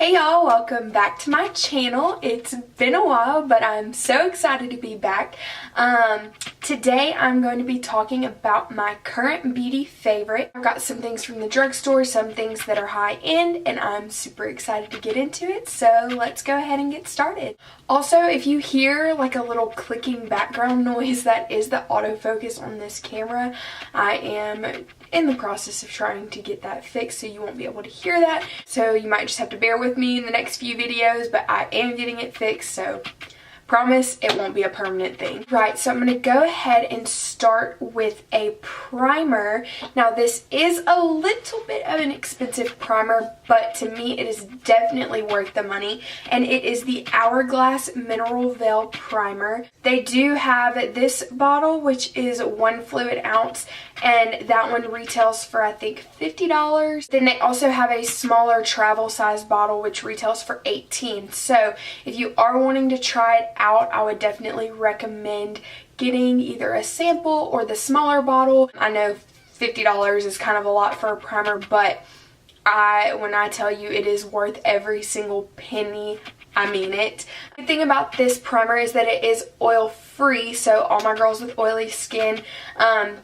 Hey y'all, welcome back to my channel. It's been a while, but I'm so excited to be back. Today I'm going to be talking about my current beauty favorite. I've got some things from the drugstore, some things that are high end, and I'm super excited to get into it, so let's go ahead and get started. Also, if you hear like a little clicking background noise, that is the autofocus on this camera. I am in the process of trying to get that fixed, so you won't be able to hear that. So you might just have to bear with me in the next few videos, but I am getting it fixed, so promise it won't be a permanent thing. Right, so I'm going to go ahead and start with a primer. Now this is a little bit of an expensive primer, but to me it is definitely worth the money, and it is the Hourglass Mineral Veil Primer. They do have this bottle, which is 1 fluid ounce, and that one retails for I think $50. Then they also have a smaller travel size bottle which retails for $18. So if you are wanting to try it out, I would definitely recommend getting either a sample or the smaller bottle. I know $50 is kind of a lot for a primer, but when I tell you it is worth every single penny, I mean it. The thing about this primer is that it is oil free, so all my girls with oily skin,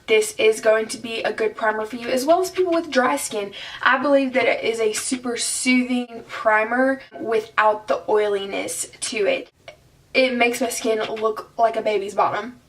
this is going to be a good primer for you, as well as people with dry skin. I believe that it is a super soothing primer without the oiliness to it. It makes my skin look like a baby's bottom.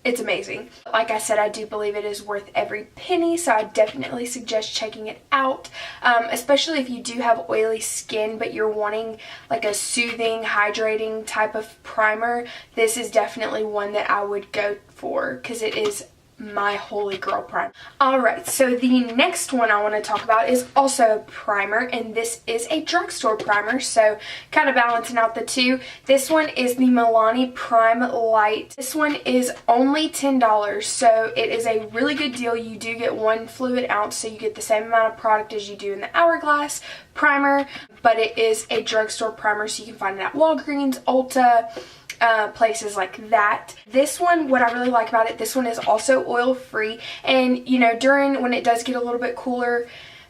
It's amazing. Like I said, I do believe it is worth every penny, so I definitely suggest checking it out, especially if you do have oily skin but you're wanting like a soothing, hydrating type of primer. This is definitely one that I would go for because it is my holy girl primer. Alright, so the next one I want to talk about is also a primer, and this is a drugstore primer, so kind of balancing out the two. This one is the Milani Prime Light. This one is only $10, so it is a really good deal. You do get 1 fluid ounce, so you get the same amount of product as you do in the Hourglass primer, but it is a drugstore primer, so you can find it at Walgreens, Ulta, places like that. This one, what I really like about it, this one is also oil free, and you know, when it does get a little bit cooler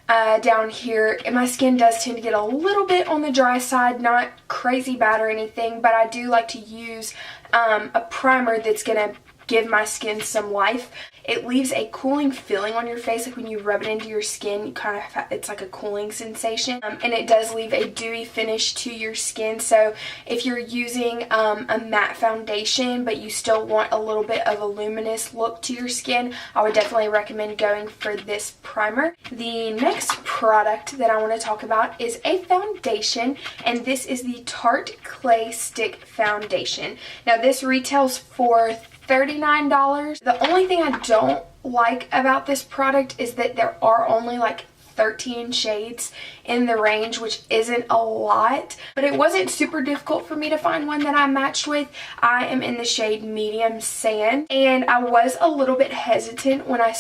down here, and my skin does tend to get a little bit on the dry side, not crazy bad or anything, but I do like to use a primer that's gonna give my skin some life. It leaves a cooling feeling on your face, like when you rub it into your skin, you kind of have, it's like a cooling sensation, and it does leave a dewy finish to your skin. So if you're using a matte foundation but you still want a little bit of a luminous look to your skin, I would definitely recommend going for this primer. The next product that I want to talk about is a foundation, and this is the Tarte Clay Stick Foundation. Now this retails for $39. The only thing I don't like about this product is that there are only like 13 shades in the range, which isn't a lot, but it wasn't super difficult for me to find one that I matched with. I am in the shade Medium Sand, and I was a little bit hesitant when I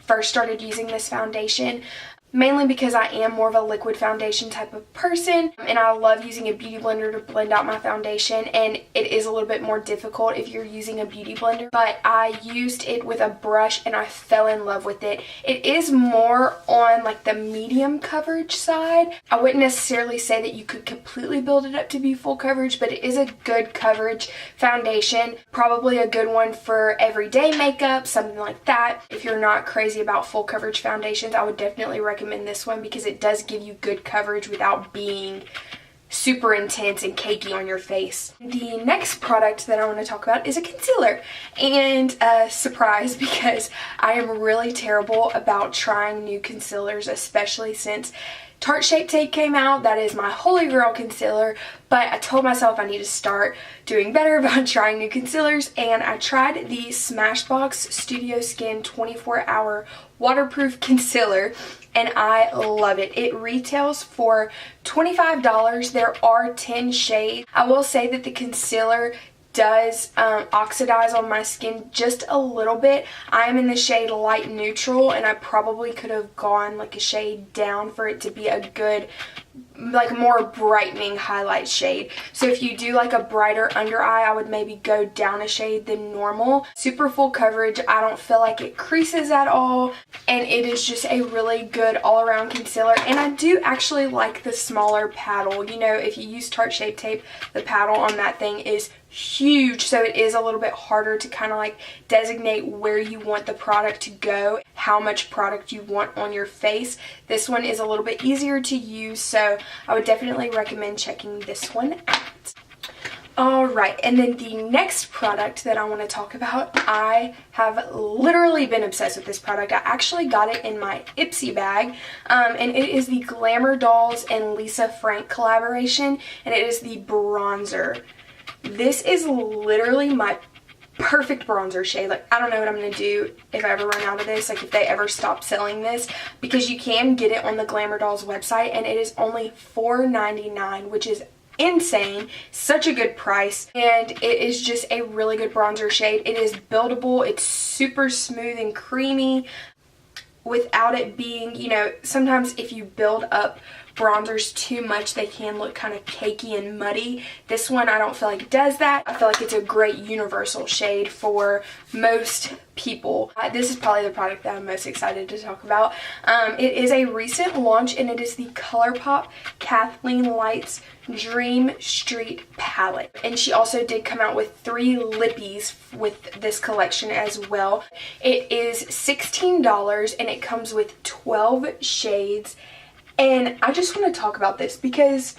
first started using this foundation, mainly because I am more of a liquid foundation type of person, and I love using a beauty blender to blend out my foundation, and it is a little bit more difficult if you're using a beauty blender, but I used it with a brush and I fell in love with it. It is more on like the medium coverage side. I wouldn't necessarily say that you could completely build it up to be full coverage, but it is a good coverage foundation. Probably a good one for everyday makeup, something like that. If you're not crazy about full coverage foundations, I would definitely recommend this one because it does give you good coverage without being super intense and cakey on your face. The next product that I want to talk about is a concealer, and surprise, because I am really terrible about trying new concealers, especially since Tarte Shape Tape came out. That is my holy grail concealer, but I told myself I need to start doing better about trying new concealers, and I tried the Smashbox Studio Skin 24-Hour Waterproof Concealer, and I love it. It retails for $25. There are 10 shades. I will say that the concealer does oxidize on my skin just a little bit. I am in the shade Light Neutral, and I probably could have gone like a shade down for it to be a good like more brightening highlight shade. So if you do like a brighter under eye, I would maybe go down a shade than normal. Super full coverage. I don't feel like it creases at all, and it is just a really good all-around concealer. And I do actually like the smaller paddle. You know, if you use Tarte Shape Tape, the paddle on that thing is huge, so it is a little bit harder to kind of like designate where you want the product to go, how much product you want on your face. This one is a little bit easier to use, so I would definitely recommend checking this one out. Alright, and then the next product that I want to talk about, I have literally been obsessed with this product. I actually got it in my Ipsy bag, and it is the Glamour Dolls and Lisa Frank collaboration, and it is the bronzer. This is literally my perfect bronzer shade. Like, I don't know what I'm going to do if I ever run out of this, like if they ever stop selling this, because you can get it on the Glamour Dolls website, and it is only $4.99, which is insane. Such a good price, and it is just a really good bronzer shade. It is buildable. It's super smooth and creamy without it being, you know, sometimes if you build up bronzers too much, they can look kind of cakey and muddy. This one I don't feel like does that. I feel like it's a great universal shade for most people. This is probably the product that I'm most excited to talk about. It is a recent launch, and it is the Colourpop Kathleen Lights Dream Street palette, and she also did come out with 3 lippies with this collection as well. It is $16, and it comes with 12 shades. And I just want to talk about this because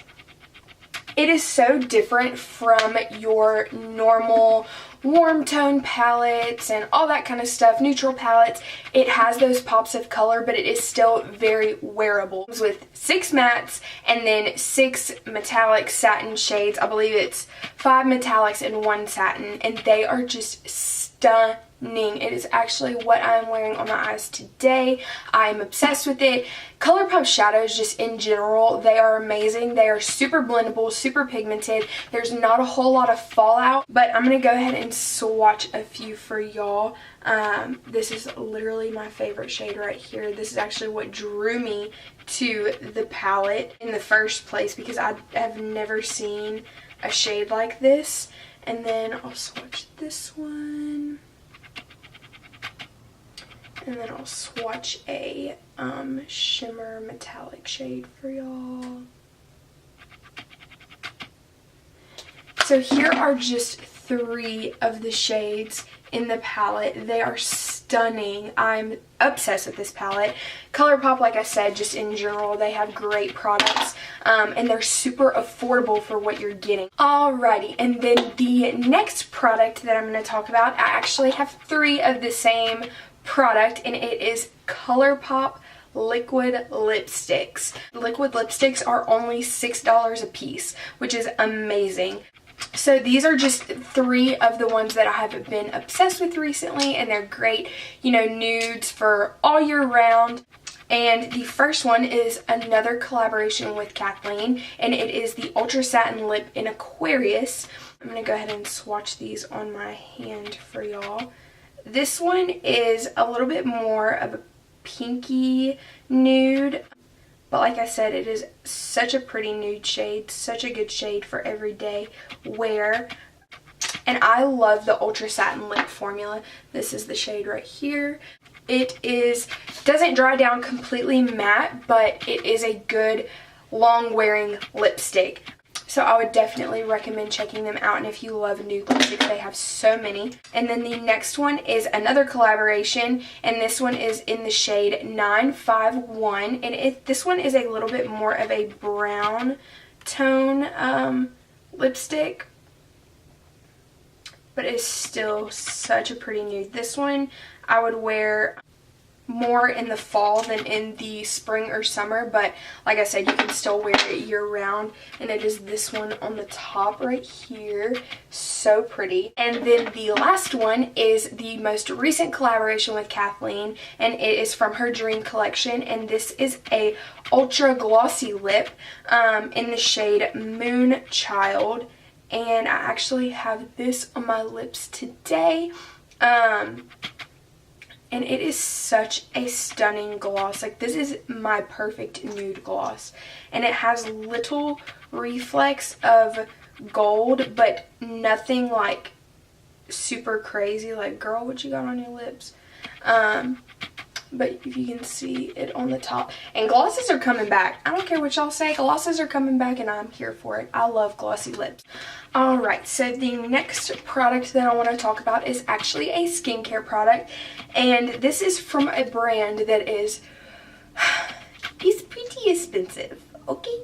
it is so different from your normal warm tone palettes and all that kind of stuff, neutral palettes. It has those pops of color, but it is still very wearable. It comes with 6 mattes and then 6 metallic satin shades. I believe it's 5 metallics and 1 satin, and they are just stunning. It is actually what I'm wearing on my eyes today. I'm obsessed with it. Colourpop shadows just in general, they are amazing. They are super blendable, super pigmented. There's not a whole lot of fallout, but I'm going to go ahead and swatch a few for y'all. This is literally my favorite shade right here. This is actually what drew me to the palette in the first place, because I have never seen a shade like this. And then I'll swatch this one. And then I'll swatch a shimmer metallic shade for y'all. So here are just 3 of the shades in the palette. They are stunning. I'm obsessed with this palette. Colourpop, like I said, just in general, they have great products, and they're super affordable for what you're getting. Alrighty, and then the next product that I'm going to talk about, I actually have 3 of the same product, and it is Colourpop liquid lipsticks. Liquid lipsticks are only $6 a piece, which is amazing. So these are just 3 of the ones that I have been obsessed with recently, and they're great, you know, nudes for all year round. And the first one is another collaboration with Kathleen, and it is the Ultra Satin Lip in Aquarius. I'm going to go ahead and swatch these on my hand for y'all. This one is a little bit more of a pinky nude, but like I said, it is such a pretty nude shade, such a good shade for everyday wear. And I love the Ultra Satin Lip formula. This is the shade right here. It doesn't dry down completely matte, but it is a good long wearing lipstick. So I would definitely recommend checking them out, and if you love nude lipsticks, they have so many. And then the next one is another collaboration, and this one is in the shade 951, and this one is a little bit more of a brown tone lipstick, but it's still such a pretty nude. This one I would wear more in the fall than in the spring or summer, but like I said, you can still wear it year round. And it is this one on the top right here. So pretty. And then the last one is the most recent collaboration with Kathleen, and it is from her Dream collection, and this is a ultra glossy lip in the shade Moon Child, and I actually have this on my lips today. and it is such a stunning gloss. Like, this is my perfect nude gloss, and it has little reflects of gold, but nothing like super crazy. Like, girl, what you got on your lips? But if you can see it on the top. And glosses are coming back. I don't care what y'all say. Glosses are coming back, and I'm here for it. I love glossy lips. Alright, so the next product that I want to talk about is actually a skincare product. And this is from a brand that is pretty expensive, okay?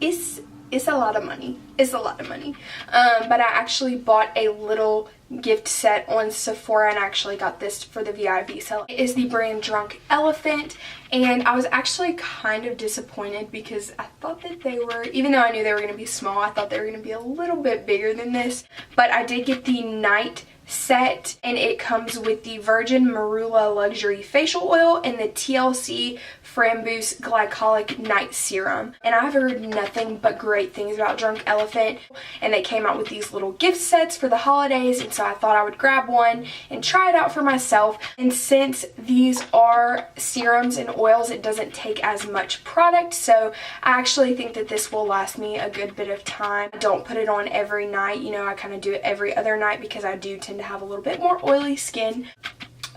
It's a lot of money. It's a lot of money. But I actually bought a little gift set on Sephora, and I actually got this for the VIB sale. It is the brand Drunk Elephant, and I was actually kind of disappointed because I thought that they were, even though I knew they were going to be small, I thought they were going to be a little bit bigger than this. But I did get the night set, and it comes with the Virgin Marula Luxury Facial Oil and the TLC Framboos Glycolic Night Serum. And I've heard nothing but great things about Drunk Elephant, and they came out with these little gift sets for the holidays, and so I thought I would grab one and try it out for myself. And since these are serums and oils, it doesn't take as much product, so I actually think that this will last me a good bit of time. I don't put it on every night, you know, I kind of do it every other night because I do tend to have a little bit more oily skin.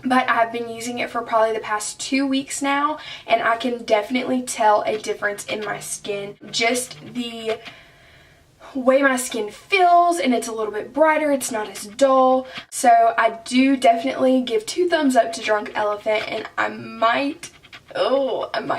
But I've been using it for probably the past 2 weeks now, and I can definitely tell a difference in my skin. Just the way my skin feels, and it's a little bit brighter, it's not as dull. So I do definitely give 2 thumbs up to Drunk Elephant, and I might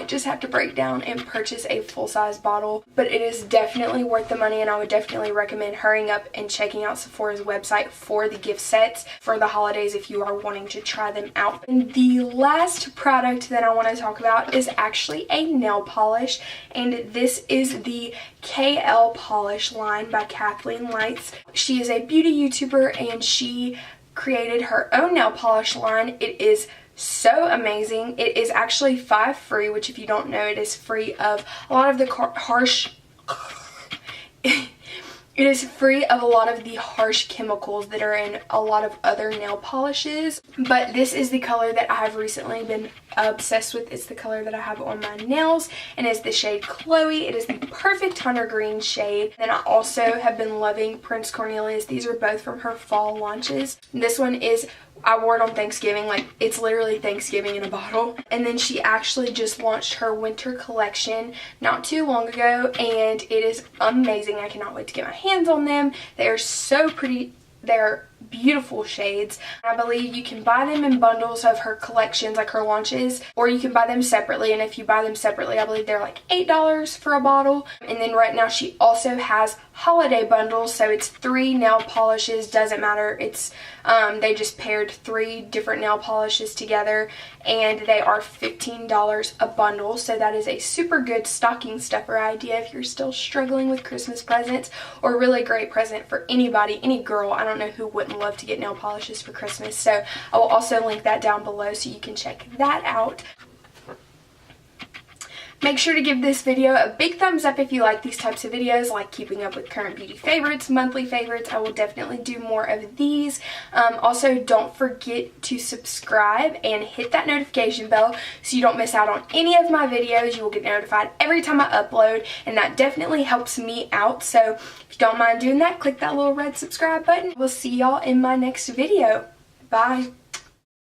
just have to break down and purchase a full-size bottle. But it is definitely worth the money, and I would definitely recommend hurrying up and checking out Sephora's website for the gift sets for the holidays if you are wanting to try them out. And the last product that I want to talk about is actually a nail polish, and this is the KL Polish line by Kathleen Lights. She is a beauty YouTuber, and she created her own nail polish line. It is so amazing. It is actually 5 free, which if you don't know, it is free of a lot of the harsh it is free of a lot of the harsh chemicals that are in a lot of other nail polishes. But this is the color that I have recently been obsessed with. It's the color that I have on my nails, and it's the shade Chloe. It is the perfect hunter green shade. And I also have been loving Prince Cornelius. These are both from her fall launches. This one is, I wore it on Thanksgiving. Like, it's literally Thanksgiving in a bottle. And then she actually just launched her winter collection not too long ago, and it is amazing. I cannot wait to get my hands on them. They are so pretty. They're beautiful shades. I believe you can buy them in bundles of her collections, like her launches, or you can buy them separately. And if you buy them separately, I believe they're like $8 for a bottle. And then right now she also has holiday bundles, so it's 3 nail polishes. Doesn't matter, it's they just paired 3 different nail polishes together, and they are $15 a bundle. So that is a super good stocking stuffer idea if you're still struggling with Christmas presents, or a really great present for anybody, any girl. I don't know who wouldn't love to get nail polishes for Christmas. So I will also link that down below so you can check that out. Make sure to give this video a big thumbs up if you like these types of videos, like keeping up with current beauty favorites, monthly favorites. I will definitely do more of these. Also, don't forget to subscribe and hit that notification bell so you don't miss out on any of my videos. You will get notified every time I upload, and that definitely helps me out. So if you don't mind doing that, click that little red subscribe button. We'll see y'all in my next video. Bye.